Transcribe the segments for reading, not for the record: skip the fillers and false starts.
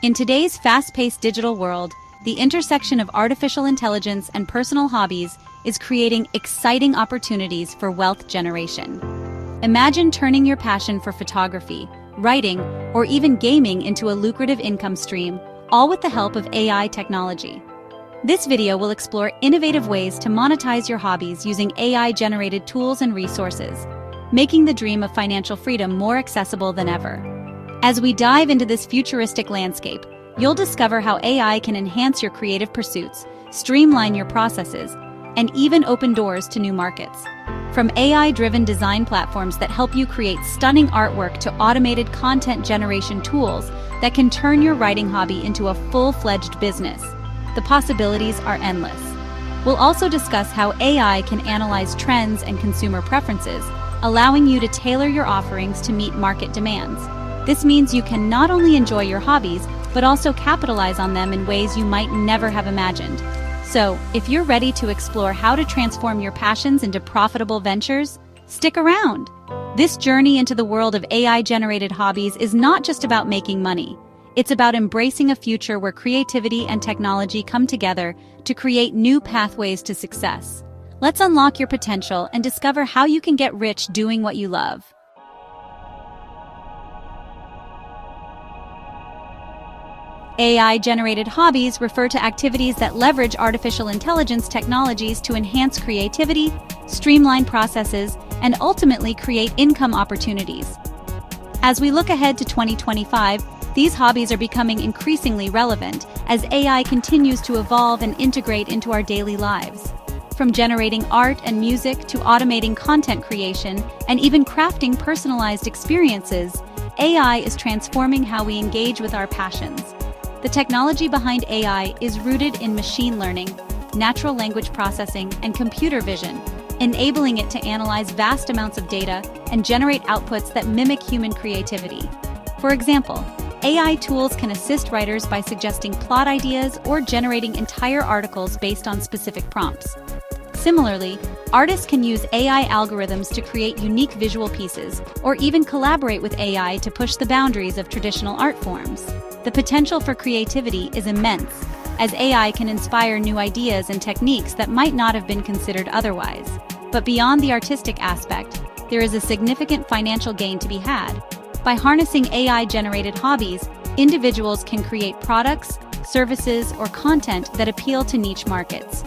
In today's fast-paced digital world, the intersection of artificial intelligence and personal hobbies is creating exciting opportunities for wealth generation. Imagine turning your passion for photography, writing, or even gaming into a lucrative income stream, all with the help of AI technology. This video will explore innovative ways to monetize your hobbies using AI-generated tools and resources, making the dream of financial freedom more accessible than ever. As we dive into this futuristic landscape, you'll discover how AI can enhance your creative pursuits, streamline your processes, and even open doors to new markets. From AI-driven design platforms that help you create stunning artwork to automated content generation tools that can turn your writing hobby into a full-fledged business, the possibilities are endless. We'll also discuss how AI can analyze trends and consumer preferences, allowing you to tailor your offerings to meet market demands. This means you can not only enjoy your hobbies, but also capitalize on them in ways you might never have imagined. So, if you're ready to explore how to transform your passions into profitable ventures, stick around. This journey into the world of AI-generated hobbies is not just about making money. It's about embracing a future where creativity and technology come together to create new pathways to success. Let's unlock your potential and discover how you can get rich doing what you love. AI-generated hobbies refer to activities that leverage artificial intelligence technologies to enhance creativity, streamline processes, and ultimately create income opportunities. As we look ahead to 2025, these hobbies are becoming increasingly relevant as AI continues to evolve and integrate into our daily lives. From generating art and music to automating content creation and even crafting personalized experiences, AI is transforming how we engage with our passions. The technology behind AI is rooted in machine learning, natural language processing, and computer vision, enabling it to analyze vast amounts of data and generate outputs that mimic human creativity. For example, AI tools can assist writers by suggesting plot ideas or generating entire articles based on specific prompts. Similarly, artists can use AI algorithms to create unique visual pieces, or even collaborate with AI to push the boundaries of traditional art forms. The potential for creativity is immense, as AI can inspire new ideas and techniques that might not have been considered otherwise. But beyond the artistic aspect, there is a significant financial gain to be had. By harnessing AI-generated hobbies, individuals can create products, services, or content that appeal to niche markets.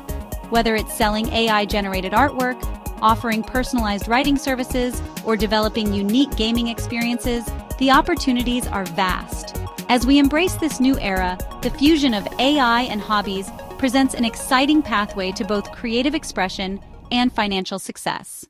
Whether it's selling AI-generated artwork, offering personalized writing services, or developing unique gaming experiences, the opportunities are vast. As we embrace this new era, the fusion of AI and hobbies presents an exciting pathway to both creative expression and financial success.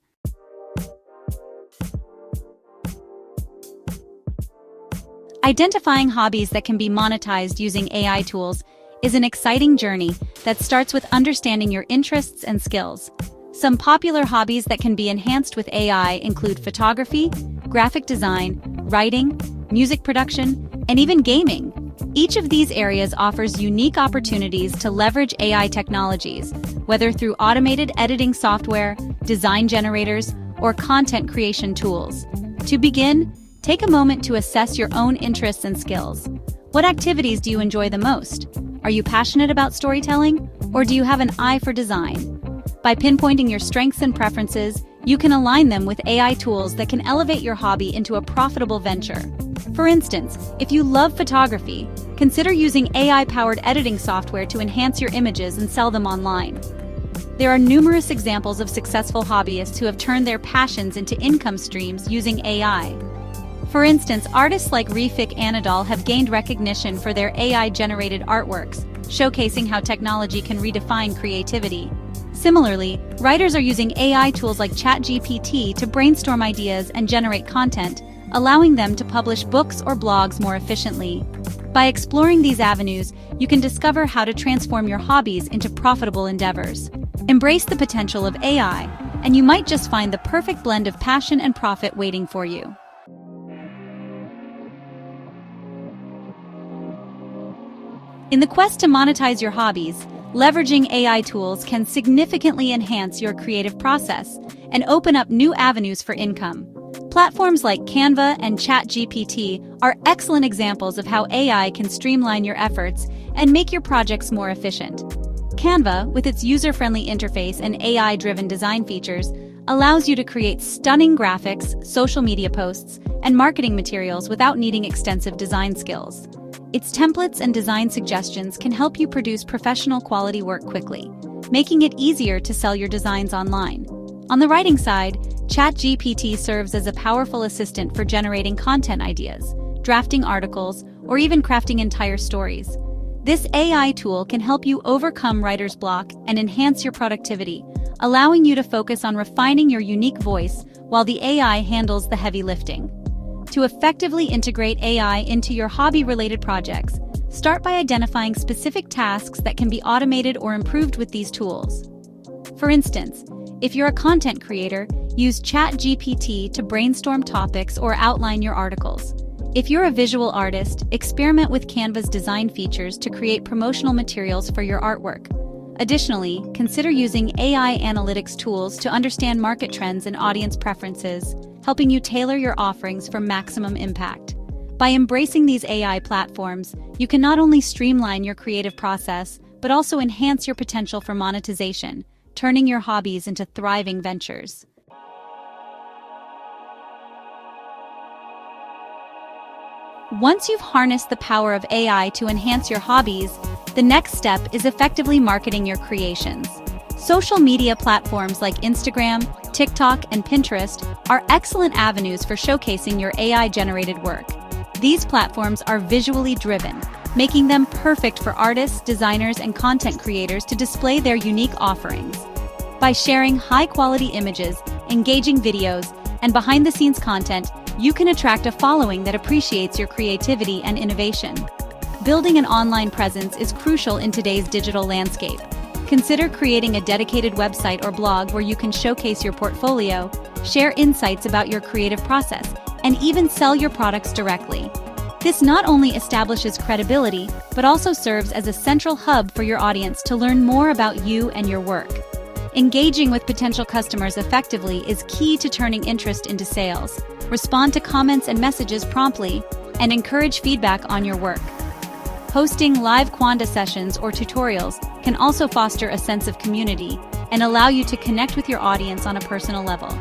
Identifying hobbies that can be monetized using AI tools is an exciting journey that starts with understanding your interests and skills. Some popular hobbies that can be enhanced with AI include photography, graphic design, writing, music production, and even gaming. Each of these areas offers unique opportunities to leverage AI technologies, whether through automated editing software, design generators, or content creation tools. To begin, take a moment to assess your own interests and skills. What activities do you enjoy the most? Are you passionate about storytelling, or do you have an eye for design? By pinpointing your strengths and preferences, you can align them with AI tools that can elevate your hobby into a profitable venture. For instance, if you love photography, consider using AI-powered editing software to enhance your images and sell them online. There are numerous examples of successful hobbyists who have turned their passions into income streams using AI. For instance, artists like Refik Anadol have gained recognition for their AI-generated artworks, showcasing how technology can redefine creativity. Similarly, writers are using AI tools like ChatGPT to brainstorm ideas and generate content, allowing them to publish books or blogs more efficiently. By exploring these avenues, you can discover how to transform your hobbies into profitable endeavors. Embrace the potential of AI, and you might just find the perfect blend of passion and profit waiting for you. In the quest to monetize your hobbies, leveraging AI tools can significantly enhance your creative process and open up new avenues for income. Platforms like Canva and ChatGPT are excellent examples of how AI can streamline your efforts and make your projects more efficient. Canva, with its user-friendly interface and AI-driven design features, allows you to create stunning graphics, social media posts, and marketing materials without needing extensive design skills. Its templates and design suggestions can help you produce professional quality work quickly, making it easier to sell your designs online. On the writing side, ChatGPT serves as a powerful assistant for generating content ideas, drafting articles, or even crafting entire stories. This AI tool can help you overcome writer's block and enhance your productivity, allowing you to focus on refining your unique voice while the AI handles the heavy lifting. To effectively integrate AI into your hobby-related projects, start by identifying specific tasks that can be automated or improved with these tools. For instance, if you're a content creator, use ChatGPT to brainstorm topics or outline your articles. If you're a visual artist, experiment with Canva's design features to create promotional materials for your artwork. Additionally, consider using AI analytics tools to understand market trends and audience preferences, helping you tailor your offerings for maximum impact. By embracing these AI platforms, you can not only streamline your creative process, but also enhance your potential for monetization, turning your hobbies into thriving ventures. Once you've harnessed the power of AI to enhance your hobbies, the next step is effectively marketing your creations. Social media platforms like Instagram, TikTok, and Pinterest are excellent avenues for showcasing your AI-generated work. These platforms are visually driven, making them perfect for artists, designers, and content creators to display their unique offerings. By sharing high-quality images, engaging videos, and behind-the-scenes content, you can attract a following that appreciates your creativity and innovation. Building an online presence is crucial in today's digital landscape. Consider creating a dedicated website or blog where you can showcase your portfolio, share insights about your creative process, and even sell your products directly. This not only establishes credibility, but also serves as a central hub for your audience to learn more about you and your work. Engaging with potential customers effectively is key to turning interest into sales. Respond to comments and messages promptly, and encourage feedback on your work. Hosting live Quanda sessions or tutorials can also foster a sense of community and allow you to connect with your audience on a personal level.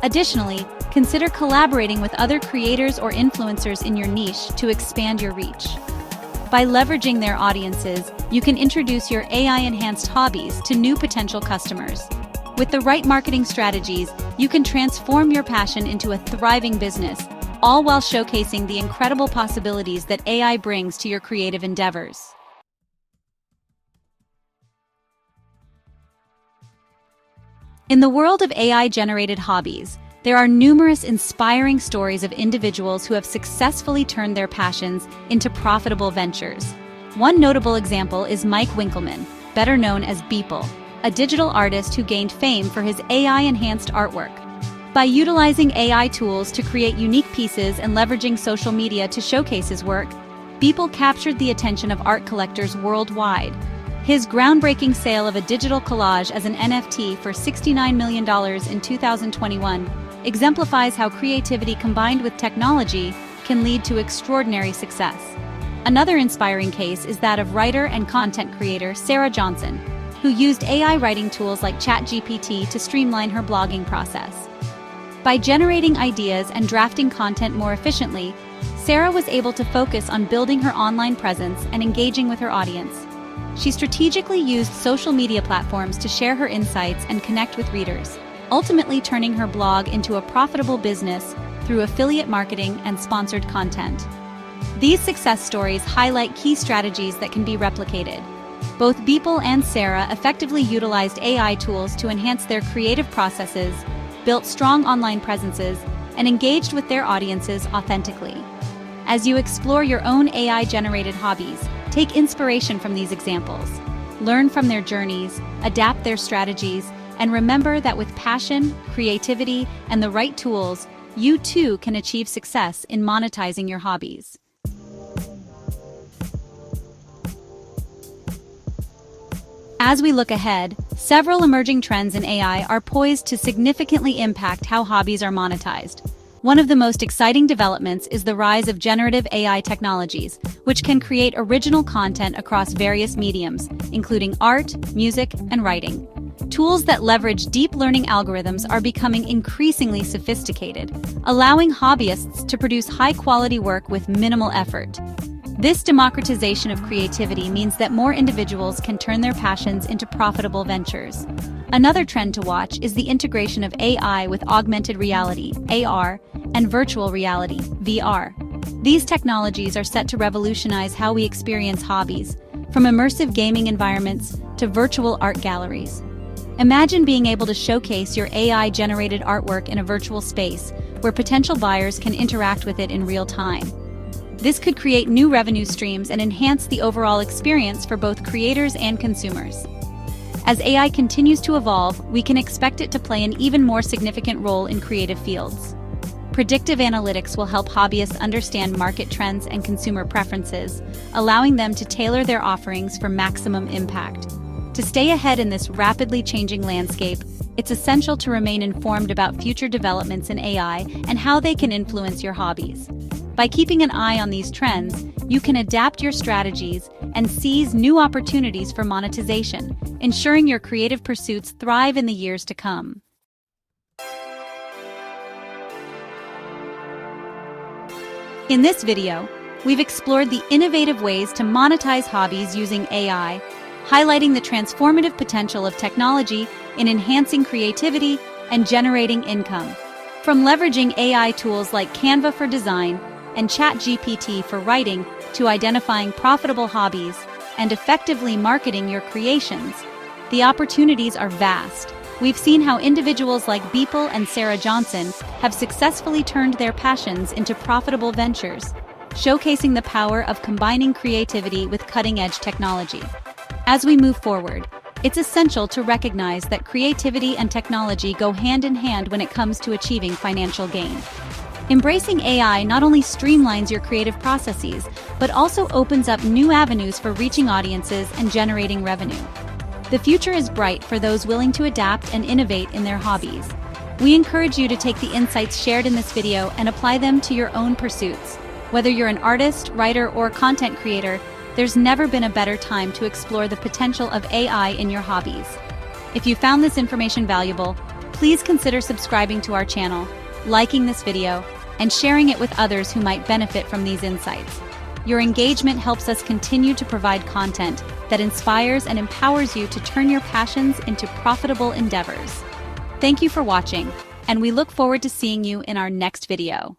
Additionally, consider collaborating with other creators or influencers in your niche to expand your reach. By leveraging their audiences, you can introduce your AI-enhanced hobbies to new potential customers. With the right marketing strategies, you can transform your passion into a thriving business, all while showcasing the incredible possibilities that AI brings to your creative endeavors. In the world of AI-generated hobbies, there are numerous inspiring stories of individuals who have successfully turned their passions into profitable ventures. One notable example is Mike Winkleman, better known as Beeple, a digital artist who gained fame for his AI-enhanced artwork. By utilizing AI tools to create unique pieces and leveraging social media to showcase his work, Beeple captured the attention of art collectors worldwide. His groundbreaking sale of a digital collage as an NFT for $69 million in 2021 exemplifies how creativity combined with technology can lead to extraordinary success. Another inspiring case is that of writer and content creator Sarah Johnson, who used AI writing tools like ChatGPT to streamline her blogging process. By generating ideas and drafting content more efficiently, Sarah was able to focus on building her online presence and engaging with her audience. She strategically used social media platforms to share her insights and connect with readers, ultimately turning her blog into a profitable business through affiliate marketing and sponsored content. These success stories highlight key strategies that can be replicated. Both Beeple and Sarah effectively utilized AI tools to enhance their creative processes, built strong online presences, and engaged with their audiences authentically. As you explore your own AI-generated hobbies, take inspiration from these examples. Learn from their journeys, adapt their strategies, and remember that with passion, creativity, and the right tools, you too can achieve success in monetizing your hobbies. As we look ahead, several emerging trends in AI are poised to significantly impact how hobbies are monetized. One of the most exciting developments is the rise of generative AI technologies, which can create original content across various mediums, including art, music, and writing. Tools that leverage deep learning algorithms are becoming increasingly sophisticated, allowing hobbyists to produce high-quality work with minimal effort. This democratization of creativity means that more individuals can turn their passions into profitable ventures. Another trend to watch is the integration of AI with augmented reality, AR, and virtual reality, VR. These technologies are set to revolutionize how we experience hobbies, from immersive gaming environments to virtual art galleries. Imagine being able to showcase your AI-generated artwork in a virtual space where potential buyers can interact with it in real time. This could create new revenue streams and enhance the overall experience for both creators and consumers. As AI continues to evolve, we can expect it to play an even more significant role in creative fields. Predictive analytics will help hobbyists understand market trends and consumer preferences, allowing them to tailor their offerings for maximum impact. To stay ahead in this rapidly changing landscape, it's essential to remain informed about future developments in AI and how they can influence your hobbies. By keeping an eye on these trends, you can adapt your strategies and seize new opportunities for monetization, ensuring your creative pursuits thrive in the years to come. In this video, we've explored the innovative ways to monetize hobbies using AI, highlighting the transformative potential of technology in enhancing creativity and generating income. From leveraging AI tools like Canva for design and ChatGPT for writing to identifying profitable hobbies and effectively marketing your creations, the opportunities are vast. We've seen how individuals like Beeple and Sarah Johnson have successfully turned their passions into profitable ventures, showcasing the power of combining creativity with cutting-edge technology. As we move forward, it's essential to recognize that creativity and technology go hand in hand when it comes to achieving financial gain. Embracing AI not only streamlines your creative processes, but also opens up new avenues for reaching audiences and generating revenue. The future is bright for those willing to adapt and innovate in their hobbies. We encourage you to take the insights shared in this video and apply them to your own pursuits. Whether you're an artist, writer, or content creator, there's never been a better time to explore the potential of AI in your hobbies. If you found this information valuable, please consider subscribing to our channel, liking this video, and sharing it with others who might benefit from these insights. Your engagement helps us continue to provide content that inspires and empowers you to turn your passions into profitable endeavors. Thank you for watching, and we look forward to seeing you in our next video.